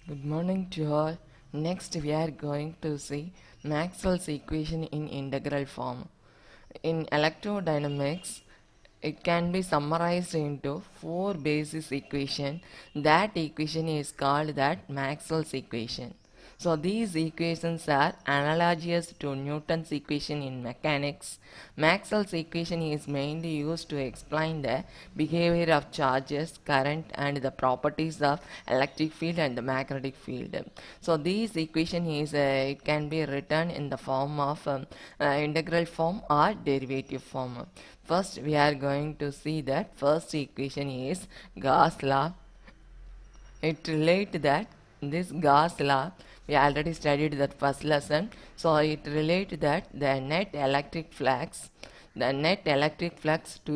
Good morning to all. Next, we are going to see Maxwell's equation in integral form. In electrodynamics, it can be summarized into four basis equation. That equation is called that Maxwell's equation. So these equations are analogous to Newton's equation in mechanics. Maxwell's equation is mainly used to explain the behavior of charges, current, and the properties of electric field and the magnetic field. So these equation is it can be written in the form of integral form or derivative form. First, we are going to see that first equation is Gauss law. It relates that this Gauss law, we already studied that first lesson. So it relates that the net electric flux to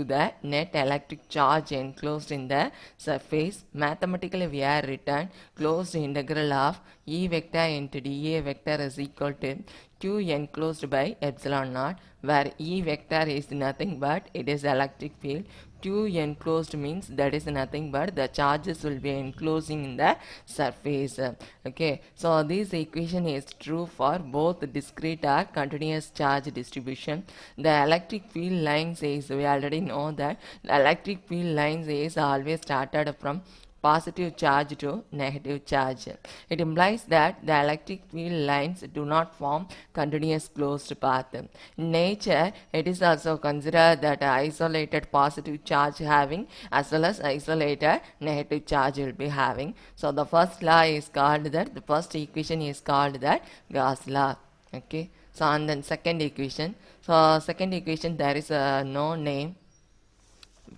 the net electric charge enclosed in the surface. Mathematically, we are written closed integral of E vector into dA vector is equal to Q enclosed by epsilon naught, where E vector is nothing but it is electric field. Q enclosed means that is nothing but the charges will be enclosing in the surface. Okay, so this equation is true for both discrete or continuous charge distribution. The electric field lines is, we already know that the electric field lines is always started from positive charge to negative charge. It implies that the electric field lines do not form continuous closed path. In nature, it is also considered that isolated positive charge having as well as isolated negative charge will be having. So the first law is called that, the first equation is called that Gauss law. Okay. So and then second equation. So second equation there is no name,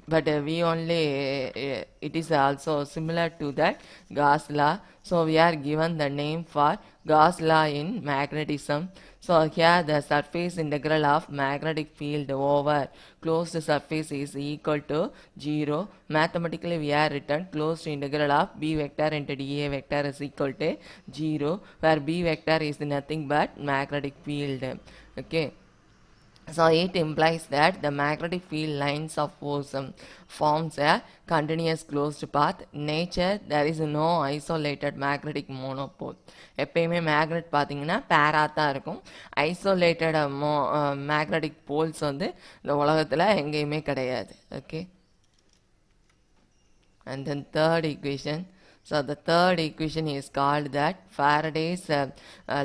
but we only it is also similar to that Gauss law. So we are given the name for Gauss law in magnetism. So here the surface integral of magnetic field over closed surface is equal to 0. Mathematically we are written closed integral of B vector into dA vector is equal to 0, where B vector is nothing but magnetic field. Okay. So it implies that the magnetic field lines of force forms a continuous closed path. Nature, there is no isolated magnetic monopole. எப்பயுமே magnet பார்த்தீங்கன்னா பேராக தான் இருக்கும். Isolated magnetic poles வந்து இந்த உலகத்தில் எங்கேயுமே கிடையாது. Okay. And then third equation. So the third equation is called that Faraday's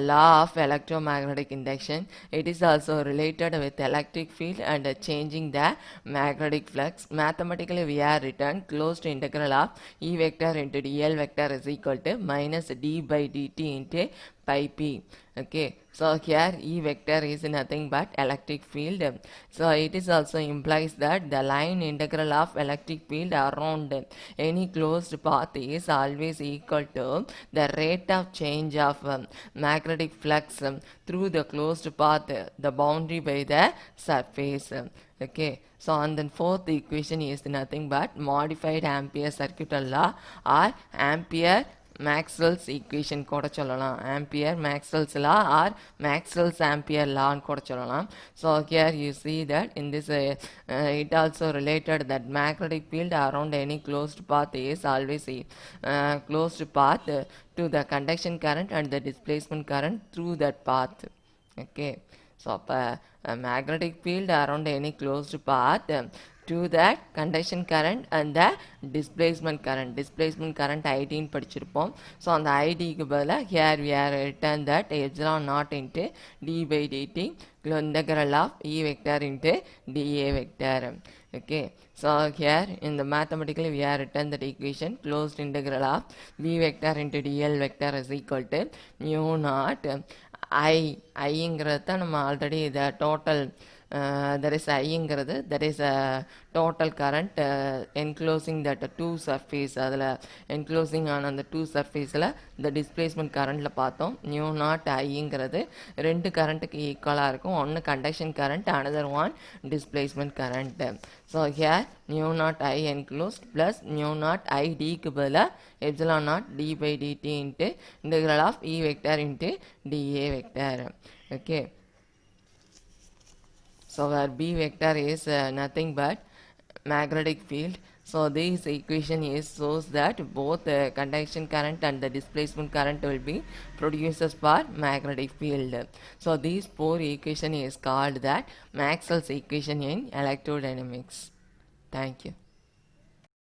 law of electromagnetic induction. It is also related with electric field and changing the magnetic flux. Mathematically we are written closed integral of E vector into dl vector is equal to minus d by dt into pi p. Okay, so here E vector is nothing but electric field. So it is also implies that the line integral of electric field around any closed path is always equal to the rate of change of magnetic flux through the closed path, the boundary by the surface. Okay, so and then fourth equation is nothing but modified Ampere circuital law or Ampere Maxwell's equation கூட சொல்லலாம். Ampere Maxwell's law or Maxwell's Ampere law கூட சொல்லலாம். So here you see that in this it also related that magnetic field around any closed path is always a closed path to the conduction current and the displacement current through that path. Okay, so magnetic field around any closed path to that conduction current and the displacement current ID ன்னு படிச்சிருப்போம். So அந்த ஐடிக்கு பதிலாக here we are written that epsilon naught into d by dt integral of E vector into dA vector. Okay, so here in the mathematically we are written that equation closed integral of B vector into dl vector is equal to mu naught ஐங்கிறது தான் நம்ம already இதை total there is ஐங்கிறது that is a total current enclosing that two surface, அதில் enclosing ஆன அந்த two surfaceல the displacement currentல பார்த்தோம். mu naught ஐங்கிறது ரெண்டு கரண்ட்டுக்கு ஈக்குவலாக இருக்கும். ஒன்று conduction current, another one displacement current. So here mu naught I enclosed plus mu naught I d க்கு பதிலாக epsilon naught d by dt into integral of E vector into dA vector. Okay, so where B vector is nothing but magnetic field. So this equation is shows that both the conduction current and the displacement current will be produces for magnetic field. So these four equation is called that Maxwell's equation in electrodynamics. Thank you.